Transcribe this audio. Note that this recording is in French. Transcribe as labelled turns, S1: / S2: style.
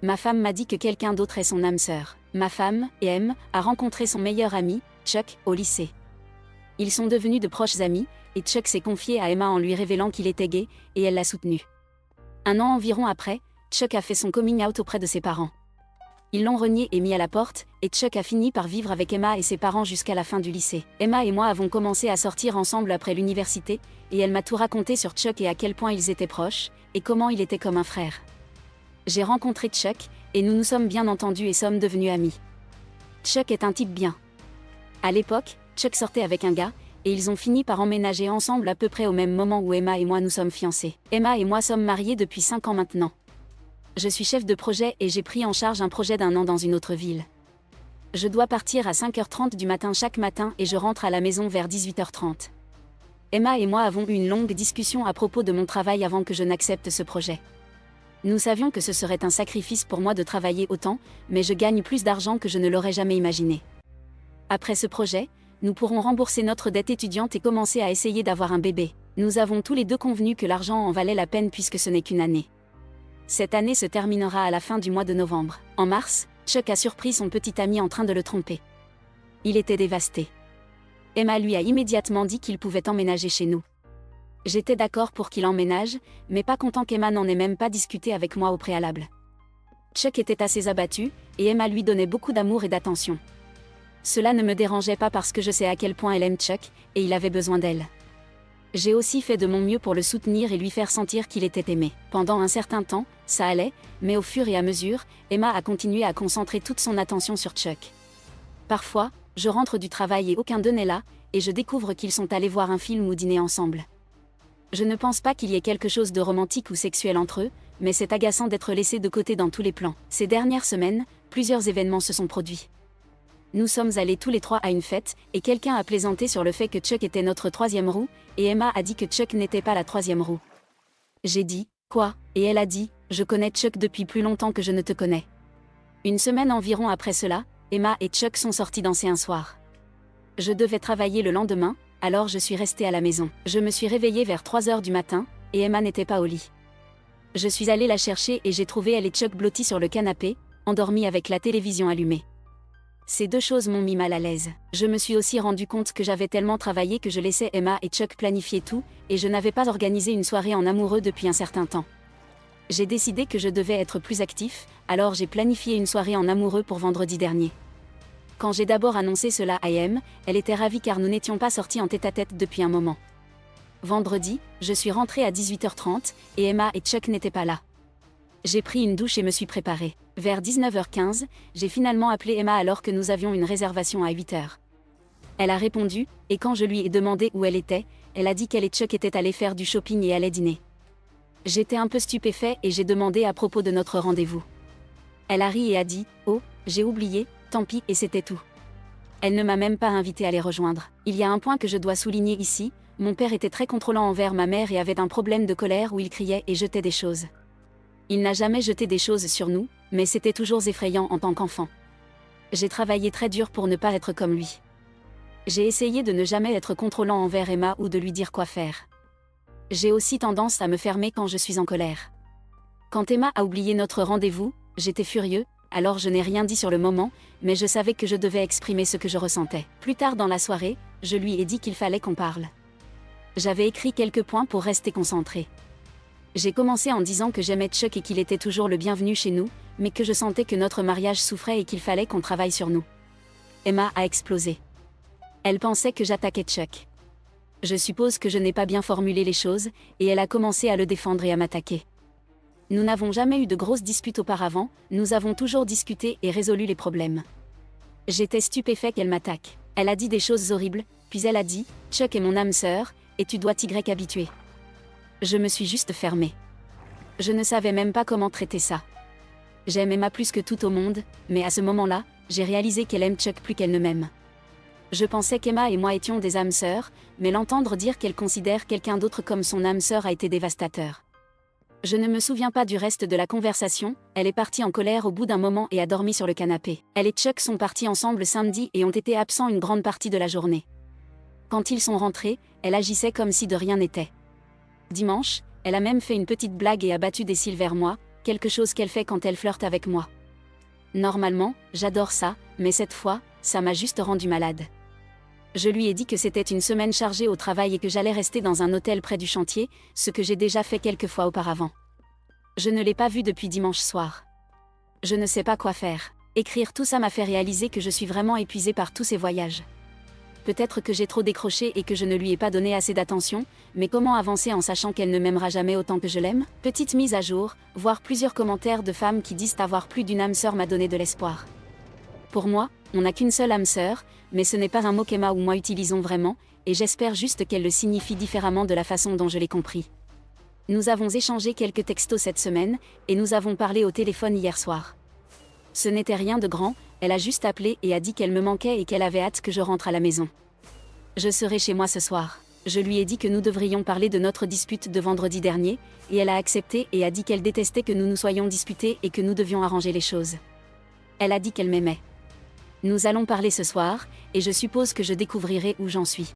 S1: Ma femme m'a dit que quelqu'un d'autre est son âme sœur. Ma femme, M, a rencontré son meilleur ami, Chuck, au lycée. Ils sont devenus de proches amis, et Chuck s'est confié à Emma en lui révélant qu'il était gay, et elle l'a soutenu. Un an environ après, Chuck a fait son coming out auprès de ses parents. Ils l'ont renié et mis à la porte, et Chuck a fini par vivre avec Emma et ses parents jusqu'à la fin du lycée. Emma et moi avons commencé à sortir ensemble après l'université, et elle m'a tout raconté sur Chuck et à quel point ils étaient proches, et comment il était comme un frère. J'ai rencontré Chuck, et nous nous sommes bien entendus et sommes devenus amis. Chuck est un type bien. À l'époque, Chuck sortait avec un gars, et ils ont fini par emménager ensemble à peu près au même moment où Emma et moi nous sommes fiancés. Emma et moi sommes mariés depuis 5 ans maintenant. Je suis chef de projet et j'ai pris en charge un projet d'1 an dans une autre ville. Je dois partir à 5h30 du matin chaque matin et je rentre à la maison vers 18h30. Emma et moi avons eu une longue discussion à propos de mon travail avant que je n'accepte ce projet. Nous savions que ce serait un sacrifice pour moi de travailler autant, mais je gagne plus d'argent que je ne l'aurais jamais imaginé. Après ce projet, nous pourrons rembourser notre dette étudiante et commencer à essayer d'avoir un bébé. Nous avons tous les deux convenu que l'argent en valait la peine puisque ce n'est qu'une année. Cette année se terminera à la fin du mois de novembre. En mars, Chuck a surpris son petit ami en train de le tromper. Il était dévasté. Emma lui a immédiatement dit qu'il pouvait emménager chez nous. J'étais d'accord pour qu'il emménage, mais pas content qu'Emma n'en ait même pas discuté avec moi au préalable. Chuck était assez abattu, et Emma lui donnait beaucoup d'amour et d'attention. Cela ne me dérangeait pas parce que je sais à quel point elle aime Chuck, et il avait besoin d'elle. J'ai aussi fait de mon mieux pour le soutenir et lui faire sentir qu'il était aimé. Pendant un certain temps, ça allait, mais au fur et à mesure, Emma a continué à concentrer toute son attention sur Chuck. Parfois, je rentre du travail et aucun d'eux n'est là, et je découvre qu'ils sont allés voir un film ou dîner ensemble. Je ne pense pas qu'il y ait quelque chose de romantique ou sexuel entre eux, mais c'est agaçant d'être laissé de côté dans tous les plans. Ces dernières semaines, plusieurs événements se sont produits. Nous sommes allés tous les trois à une fête, et quelqu'un a plaisanté sur le fait que Chuck était notre 3e roue, et Emma a dit que Chuck n'était pas la 3e roue. J'ai dit, quoi? Et elle a dit, je connais Chuck depuis plus longtemps que je ne te connais. Une semaine environ après cela, Emma et Chuck sont sortis danser un soir. Je devais travailler le lendemain, alors je suis restée à la maison. Je me suis réveillée vers 3h du matin, et Emma n'était pas au lit. Je suis allée la chercher et j'ai trouvé elle et Chuck blottis sur le canapé, endormis avec la télévision allumée. Ces deux choses m'ont mis mal à l'aise. Je me suis aussi rendu compte que j'avais tellement travaillé que je laissais Emma et Chuck planifier tout, et je n'avais pas organisé une soirée en amoureux depuis un certain temps. J'ai décidé que je devais être plus actif, alors j'ai planifié une soirée en amoureux pour vendredi dernier. Quand j'ai d'abord annoncé cela à M, elle était ravie car nous n'étions pas sortis en tête-à-tête depuis un moment. Vendredi, je suis rentrée à 18h30, et Emma et Chuck n'étaient pas là. J'ai pris une douche et me suis préparée. Vers 19h15, j'ai finalement appelé Emma alors que nous avions une réservation à 8h. Elle a répondu, et quand je lui ai demandé où elle était, elle a dit qu'elle et Chuck étaient allés faire du shopping et allaient dîner. J'étais un peu stupéfait et j'ai demandé à propos de notre rendez-vous. Elle a ri et a dit, « Oh, j'ai oublié, tant pis » et c'était tout. Elle ne m'a même pas invité à les rejoindre. Il y a un point que je dois souligner ici, mon père était très contrôlant envers ma mère et avait un problème de colère où il criait et jetait des choses. Il n'a jamais jeté des choses sur nous, mais c'était toujours effrayant en tant qu'enfant. J'ai travaillé très dur pour ne pas être comme lui. J'ai essayé de ne jamais être contrôlant envers Emma ou de lui dire quoi faire. J'ai aussi tendance à me fermer quand je suis en colère. Quand Emma a oublié notre rendez-vous, j'étais furieux, alors je n'ai rien dit sur le moment, mais je savais que je devais exprimer ce que je ressentais. Plus tard dans la soirée, je lui ai dit qu'il fallait qu'on parle. J'avais écrit quelques points pour rester concentré. J'ai commencé en disant que j'aimais Chuck et qu'il était toujours le bienvenu chez nous, mais que je sentais que notre mariage souffrait et qu'il fallait qu'on travaille sur nous. Emma a explosé. Elle pensait que j'attaquais Chuck. Je suppose que je n'ai pas bien formulé les choses, et elle a commencé à le défendre et à m'attaquer. Nous n'avons jamais eu de grosses disputes auparavant, nous avons toujours discuté et résolu les problèmes. J'étais stupéfait qu'elle m'attaque. Elle a dit des choses horribles, puis elle a dit « Chuck est mon âme sœur, et tu dois t'y habituer ». Je me suis juste fermée. Je ne savais même pas comment traiter ça. J'aime Emma plus que tout au monde, mais à ce moment-là, j'ai réalisé qu'elle aime Chuck plus qu'elle ne m'aime. Je pensais qu'Emma et moi étions des âmes sœurs, mais l'entendre dire qu'elle considère quelqu'un d'autre comme son âme sœur a été dévastateur. Je ne me souviens pas du reste de la conversation, elle est partie en colère au bout d'un moment et a dormi sur le canapé. Elle et Chuck sont partis ensemble samedi et ont été absents une grande partie de la journée. Quand ils sont rentrés, elle agissait comme si de rien n'était. Dimanche, elle a même fait une petite blague et a battu des cils vers moi, quelque chose qu'elle fait quand elle flirte avec moi. Normalement, j'adore ça, mais cette fois, ça m'a juste rendu malade. Je lui ai dit que c'était une semaine chargée au travail et que j'allais rester dans un hôtel près du chantier, ce que j'ai déjà fait quelques fois auparavant. Je ne l'ai pas vue depuis dimanche soir. Je ne sais pas quoi faire. Écrire tout ça m'a fait réaliser que je suis vraiment épuisée par tous ces voyages. Peut-être que j'ai trop décroché et que je ne lui ai pas donné assez d'attention, mais comment avancer en sachant qu'elle ne m'aimera jamais autant que je l'aime? Petite mise à jour, voir plusieurs commentaires de femmes qui disent avoir plus d'une âme sœur m'a donné de l'espoir. Pour moi, on n'a qu'une seule âme sœur, mais ce n'est pas un mot qu'Emma ou moi utilisons vraiment, et j'espère juste qu'elle le signifie différemment de la façon dont je l'ai compris. Nous avons échangé quelques textos cette semaine, et nous avons parlé au téléphone hier soir. Ce n'était rien de grand, elle a juste appelé et a dit qu'elle me manquait et qu'elle avait hâte que je rentre à la maison. Je serai chez moi ce soir. Je lui ai dit que nous devrions parler de notre dispute de vendredi dernier, et elle a accepté et a dit qu'elle détestait que nous nous soyons disputés et que nous devions arranger les choses. Elle a dit qu'elle m'aimait. Nous allons parler ce soir, et je suppose que je découvrirai où j'en suis.